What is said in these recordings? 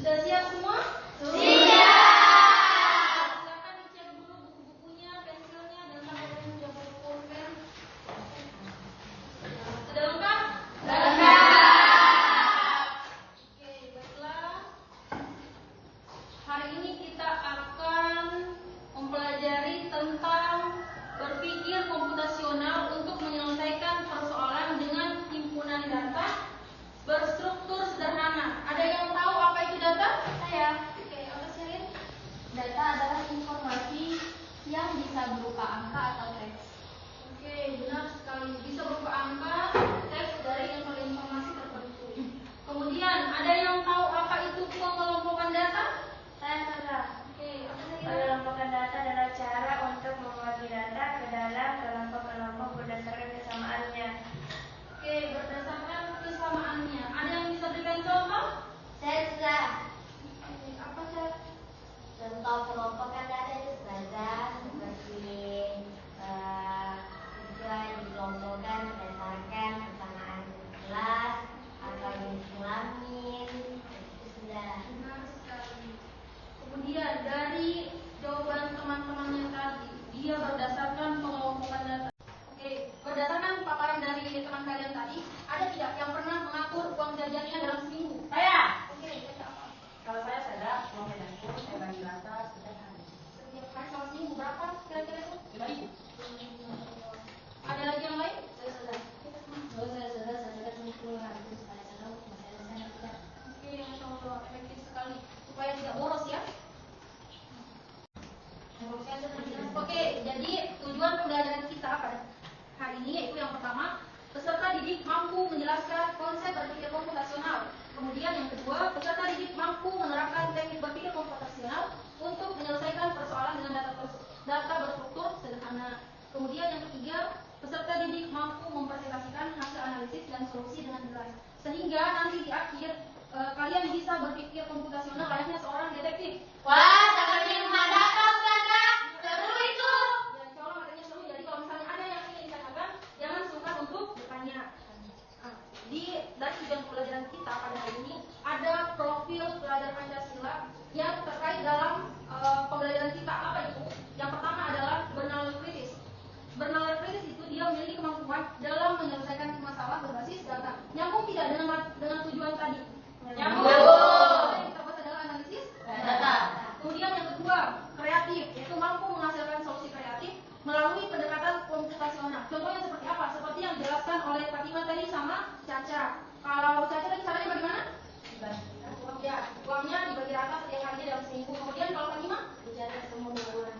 Sudah siap semua? Siap. Silakan dicek dulu buku-bukunya, pensilnya, dan sampai sudah pulpen. Sudah lengkap? Lengkap. Oke, baiklah. Hari ini kita akan mempelajari tentang berpikir komputasional untuk menyelesaikan persoalan dengan himpunan data berstruktur sederhana. Ada yang tahu apa itu data? Saya. Oke, apa Sherin? Data adalah informasi yang bisa berupa angka atau teks. Oke, benar sekali. Bisa berupa angka, teks dari informasi tertentu. Kemudian, ada yang tahu apa itu pengelompokan data? Saya salah. Oke, apa Sherin? Pengelompokan data adalah cara untuk membagi data ke dalam kelompok-kelompok berdasarkan kesamaannya. Oke, berdasarkan kesamaannya. Ada yang bisa berikan contoh? Saya sudah. Oke, apa sih? Contoh pengelompokan data itu berdasarkan seperti juga dikelompokkan berdasarkan kesamaan kelas atau jenis kelamin. Itu sudah. Benar sekali. Kemudian dari jawaban teman-temannya tadi, dia berdasarkan pengelompokan data. Oke, berdasarkan paparan dari teman kalian tadi, ada tidak yang pernah mengatur uang jajannya dalam seminggu? Saya. Oke, baca apa? Kalau saya sadar, uang jajanku saya bagi rata setiap hari. Setiap hari selama seminggu berapa kira-kira itu? 5.000. Ada lagi yang lain? Saya sudah. Kalau saya sudah, saya sudah mengumpul harus supaya saya tahu saya tidak. Oke, Masya Allah, efektif sekali. Supaya tidak boros ya. Oke, jadi tujuan pembelajaran kita pada hari ini yaitu yang pertama, peserta didik mampu menjelaskan konsep berpikir komputasional. Kemudian yang kedua, peserta didik mampu menerapkan teknik berpikir komputasional untuk menyelesaikan persoalan dengan data berstruktur sederhana. Kemudian yang ketiga, peserta didik mampu mempresentasikan hasil analisis dan solusi dengan jelas. Sehingga nanti di akhir kalian bisa berpikir komputasional layaknya seorang detektif. Wah, seperti rumah data, Ustazah. Seru itu. Ya, insya Allah materinya seru. Jadi kalau misalnya ada yang ingin ditanyakan, jangan sungkan untuk bertanya. Nah, dari tujuan pelajaran kita pada hari ini ada profil pelajar Pancasila yang terkait dalam pembelajaran kita. Apa itu? Yang pertama adalah bernalar kritis. Bernalar kritis itu dia memiliki kemampuan dalam menyelesaikan masalah berbasis data. Nyambung tidak dengan tujuan tadi? Nyambung. Yang kita bahas adalah analisis Data. Kemudian yang kedua, kreatif, yaitu mampu menghasilkan solusi kreatif melalui pendekatan komputasional. Contohnya seperti apa? Seperti yang dijelaskan oleh Fatimah tadi sama Caca. Kalau Caca tadi caranya bagaimana? Ya, uangnya dibagi rata setiap harinya dalam seminggu. Kemudian kalau Fatimah? Bicara semua orang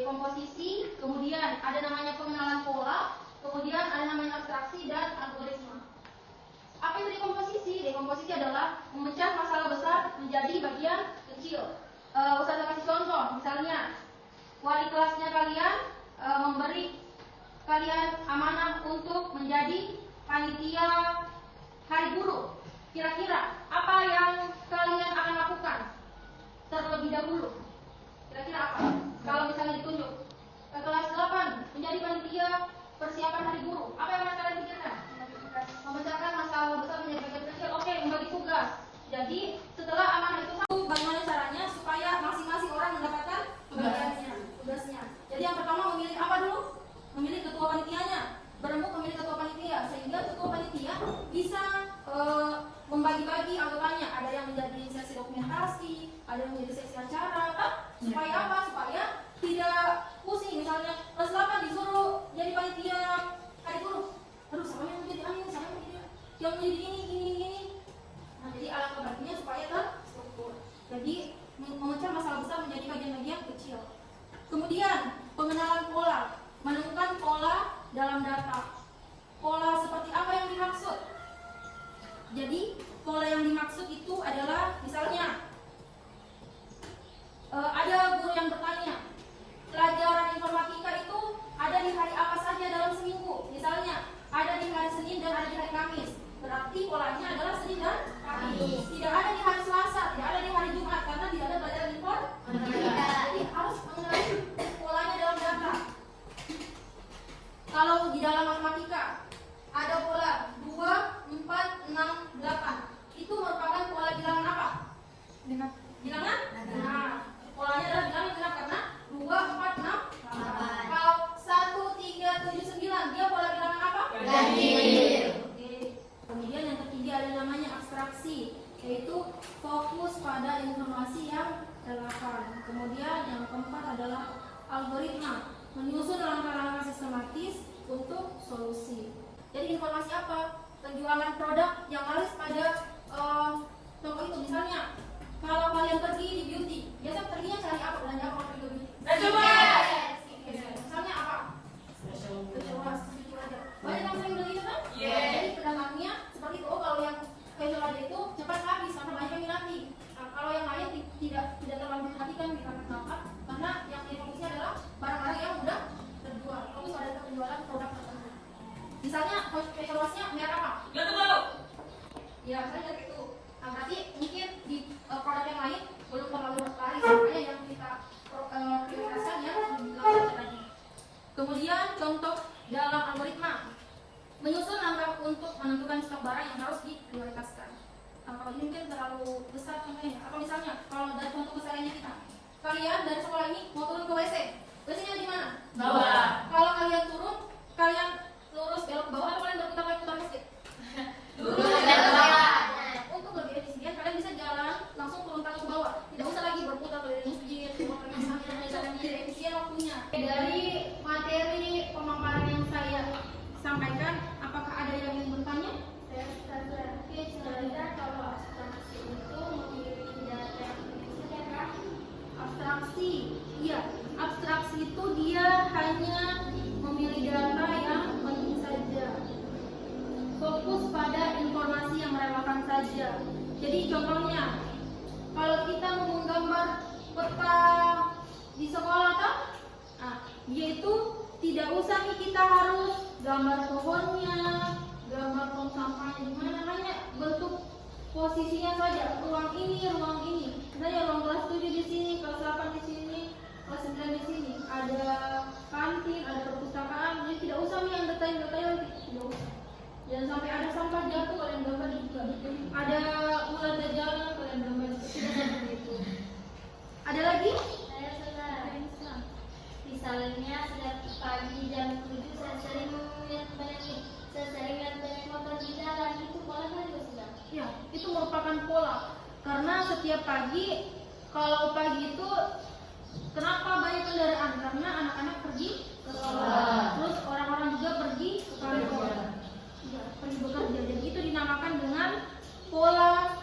dekomposisi, kemudian ada namanya pengenalan pola, kemudian ada namanya abstraksi dan algoritma. Apa itu dekomposisi? Dekomposisi adalah memecah masalah besar menjadi bagian kecil. Ustaz kasih contoh, misalnya wali kelasnya kalian memberi kalian amanah untuk menjadi panitia hari guru. Kira-kira apa yang kalian akan lakukan terlebih dahulu? Kira-kira apa? Kalau misalnya ditunjuk kelas 8 menjadi panitia persiapan hari guru, apa yang akan kalian pikirkan? Memecahkan masalah besar menjadi bagian kecil. Oke, membagi tugas. Jadi setelah amanah itu satu, bagaimana caranya supaya masing-masing orang mendapatkan tugasnya. Jadi yang pertama memilih apa dulu? Memilih ketua panitianya. Berembuk memilih ketua panitia, sehingga ketua panitia bisa membagi-bagi anggotanya. Ada yang menjadi sesi dokumentasi, ada yang menjadi sesi acara, kan? Supaya apa? Supaya tidak pusing. Misalnya kelas 8 disuruh jadi panitia hari guru. Aduh, sama yang menjadi angin, sama yang menjadi ini. Nah, jadi alangkah baiknya supaya terstruktur. Jadi memecah masalah besar menjadi bagian-bagian kecil. Kemudian pengenalan pola, menemukan pola dalam data. Pola seperti apa yang dimaksud? Jadi pola yang dimaksud itu adalah misalnya ada guru yang bertanya, pelajaran informatika itu ada di hari apa saja dalam seminggu? Misalnya ada di hari Senin dan ada di hari Kamis. Berarti polanya adalah Senin dan Kamis. Tidak ada di hari Selasa, tidak ada di hari Jumat karena tidak ada pelajaran informatika. Jadi harus mengenai polanya dalam data. Kalau di dalam matematika ada pola 2, 4, 6, 8. Itu merupakan pola bilangan apa? Bilangan? Nah, polanya adalah bilangan genap karena 2, 4, 6, 8. Kalau 1, 3, 7, 9 dia pola bilangan apa? Ganjil. Oke. Kemudian yang ketiga ada namanya abstraksi, yaitu fokus pada informasi yang relevan. Kemudian yang keempat adalah algoritma, menyusun langkah-langkah sistematis untuk solusi. Jadi informasi apa? Penjualan produk yang harus pada toko itu. Misalnya kalau kalian pergi di beauty, biasa perginya cari apa? Belanja apa pergi ke beauty? Misalnya apa? Banyak yang sering beli itu kan? Jadi pedagangnya seperti itu. Oh, kalau yang facial aja itu cepat habis karena banyak yang minati. Nah, kalau yang lain tidak terlalu diperhatikan kenapa? Karena yang difokusnya adalah barang-barang yang udah terjual. Fokus pada penjualan produk tertentu. Misalnya facial wash-nya merek apa? Ya, misalnya kayak itu. Nah, berarti mungkin di produk yang lain belum terlalu laris, makanya yang kita prioritaskan yang lebih lanjut lagi. Kemudian contoh dalam algoritma, menyusun langkah untuk menentukan stok barang yang harus diprioritaskan. Nah, kalau ini mungkin terlalu besar contohnya. Apa misalnya kalau dari contoh kesehariannya kita, kalian dari sekolah ini mau turun ke WC, WC-nya di mana? Bawah. Kalau kalian turun, kalian lurus belok ke bawah atau kalian berputar masjid? Lurus belok ke bawah. Untuk lebih efisien, kalian bisa jalan langsung turun tangan ke bawah. Tidak usah lagi berputar keliling masjid, jadi efisien waktunya. Dari materi pemaparan yang saya sampaikan, apakah ada yang ingin bertanya? Oke, sebenarnya kalau abstraksi itu memiliki data yang prinsipnya kan? Abstraksi, iya. Abstraksi itu dia hanya memilih data yang penting saja. Fokus pada informasi yang relevan saja. Jadi contohnya, kalau kita mau menggambar peta di sekolah kan? Nah, yaitu tidak usah nih kita harus gambar pohonnya, gambar tong sampahnya di mana, hanya bentuk posisinya saja. Ruang ini. Misalnya ruang kelas 7 di sini, kelas 8 di sini, kelas 9 di sini. Ada kantin, ada perpustakaan. Jadi tidak usah nih yang detail-detail, tidak usah. Jangan sampai ada sampah jatuh kalian gambar juga. Ada ular jalan kalian gambar seperti itu. Ada lagi? Saya senang. Misalnya setiap pagi jam 7 saya sering melihat banyak motor di jalan, itu pola kan juga sudah? Ya, itu merupakan pola. Karena setiap pagi, kalau pagi itu kenapa banyak kendaraan? Karena anak-anak pergi ke sekolah. Terus orang-orang juga pergi ke kantor. Ya, pergi bekerja. Jadi itu dinamakan dengan pola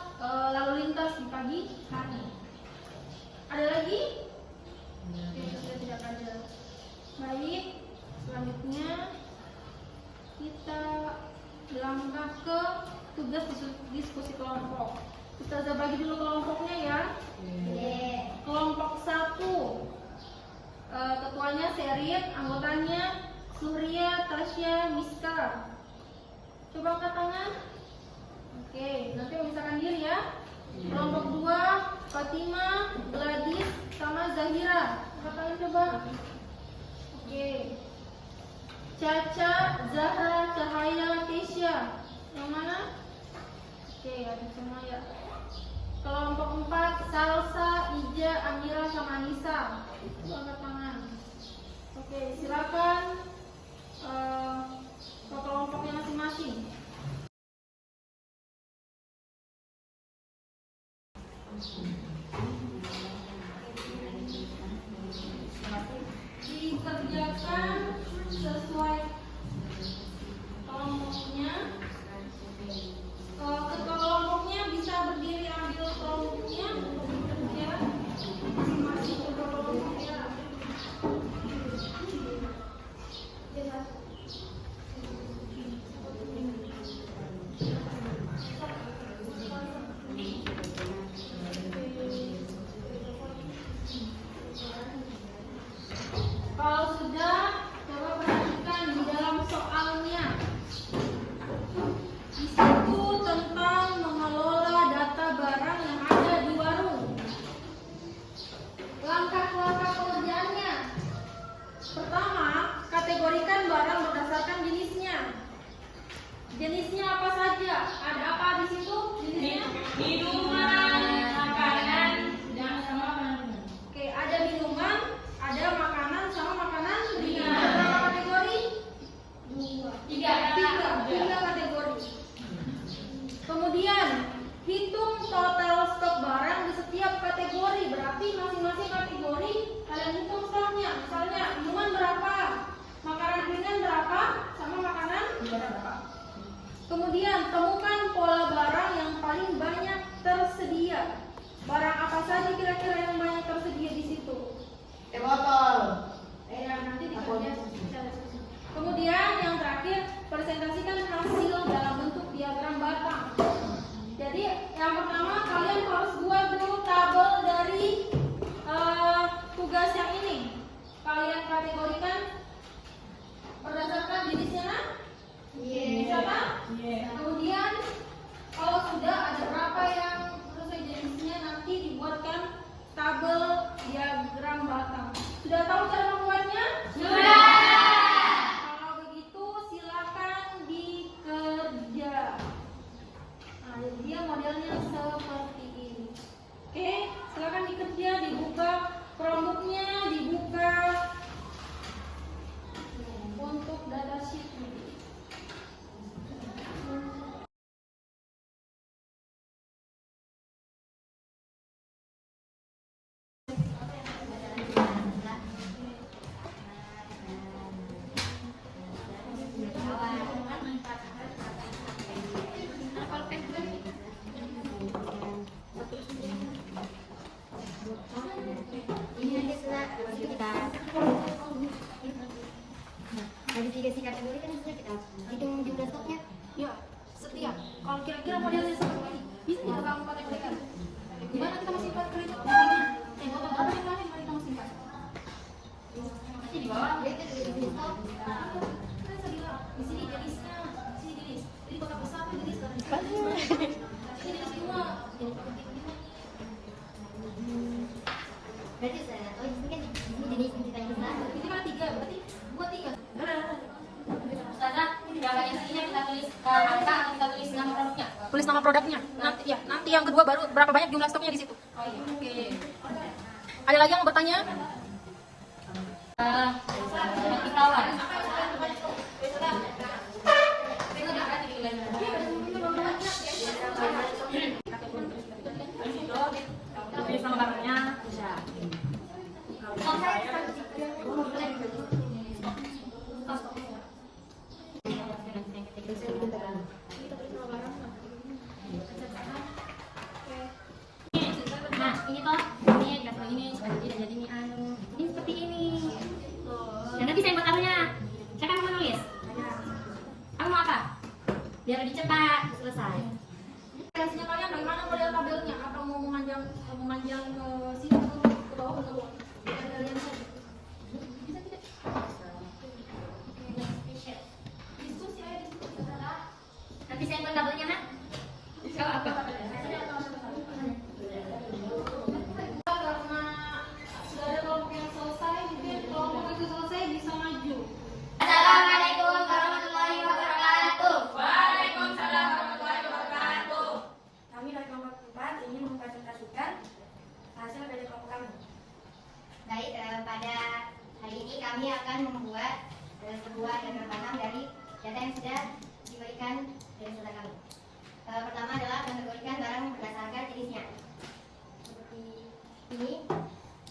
lalu lintas di pagi hari. Ada lagi? Oke, sudah tidak setiap kader. Baik, selanjutnya kita melangkah ke tugas diskusi kelompok. Ustazah bagi dulu kelompoknya ya. Kelompok 1, ketuanya Serit, anggotanya Surya, Tasya, Miska. Coba angkat tangan. Oke, nanti memisahkan diri ya. Kelompok 2, Fatima, Gladys, sama Zahira. Angkat tangan coba. Oke. Caca, Zahra, Cahaya, Kesya. Yang mana? Oke, ada semua ya. Kelompok 4, Salsa, Ija, Amira, sama Anissa. Coba angkat tangan. Oke, silakan ke kelompoknya masing-masing. Dikerjakan sesuai kelompoknya. Ketua kelompoknya bisa berdiri ambil kelompoknya untuk bekerja masing-masing ketua kelompoknya. Kalau sudah, coba perhatikan di dalam soalnya. Di situ tentang mengelola data barang yang ada di warung. Langkah-langkah pengerjaannya. Pertama, kategorikan barang berdasarkan jenisnya. Jenisnya apa saja? Ada apa di situ? Jenisnya? Minuman, makanan, dan sama makanan. Oke, ada minuman, ada makanan sama makanan ringan. Ada berapa kategori? Tiga kategori. Kemudian hitung total stok barang di setiap kategori. Berarti masing-masing kategori kalian hitung stoknya. Misalnya minuman berapa, makanan ringan berapa, sama makanan berapa. Kemudian temukan pola barang yang paling banyak tersedia. Barang apa saja kira-kira yang banyak tersedia di situ? Teh botol. Nanti dikerja secara susun. Kemudian yang terakhir, presentasikan hasil dalam bentuk diagram batang. Jadi yang pertama kalian harus buat dulu tabel dari tugas yang ini. Kalian kategorikan berdasarkan jenisnya, nah? Bisa kan? Kemudian kalau sudah ada berapa yang sesuai jenisnya, nanti dibuatkan tabel diagram batang. Sudah tahu cara membuatnya? Sudah. Kalau begitu silakan dikerja. Nah, jadi dia modelnya seperti ini. Oke, silakan dikerja, dibuka Chromebook-nya, dibuka untuk data sheet. Ini nanti setelah itu kita dari tiga kategori kan sudah kita hitung jumlah stoknya. Ya, setiap. Kalau kira-kira modelnya seperti ini, bisa tidak kamu kategorikan? Gimana kita masih simpan kredit? Botol berapa yang lain mari kita masih simpan? Nanti di bawah itu di stok. Kan saya bilang, di sini jenisnya, di sini jenis. Jadi kotak besar itu jenis kan? Ini jenis semua. Berarti saya, oh ini kan ini jenis kita yang besar. Ini kan 3, berarti buat 3. Ustazah, gambarnya sini kita tulis angka atau kita tulis nama produknya? Tulis nama produknya. Nanti ya, nanti yang kedua baru berapa banyak jumlah stoknya di situ. Oh iya. Oke. Ada lagi yang mau bertanya? Kawan. Tulis nama barangnya. Nah, ini toh, ini dikasih ini supaya tidak jadi ini seperti ini. pada hari ini kami akan membuat sebuah diagram tanam dari data yang sudah diberikan dari peserta kami. Pertama adalah mengategorikan barang berdasarkan jenisnya. Seperti ini,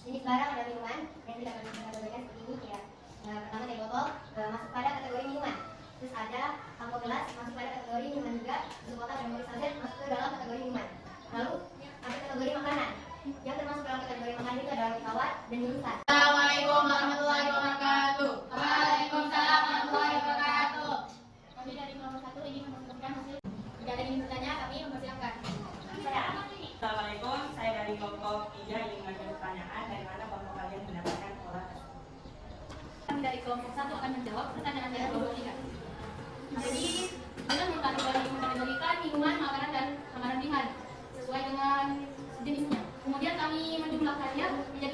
jenis barang ada minuman yang tidak akan dikategorikan seperti ini ya. Pertama teh botol masuk pada kategori minuman. Terus ada ampo gelas masuk pada kategori minuman juga. Susu kotak dan multi saset masuk ke dalam kategori minuman. Lalu ada kategori makanan. Yang termasuk dalam kategori makanan itu adalah kawat dan mie instan. Assalamualaikum warahmatullahi wabarakatuh. Waalaikumsalam warahmatullahi wabarakatuh. Kami dari kelompok 1 ingin mempersiapkan hasil. Jika ada yang ingin bertanya, kami mempersiapkan. Assalamualaikum, saya dari kelompok 3 ingin mengajukan pertanyaan dari mana kelompok kalian mendapatkan pola tersebut. Kami dari kelompok 1 akan menjawab pertanyaan dari kelompok 3. Jadi, dengan mengkategorikan minuman, makanan, dan makanan ringan sesuai dengan jenisnya. Kemudian kami menjumlahkannya menjadi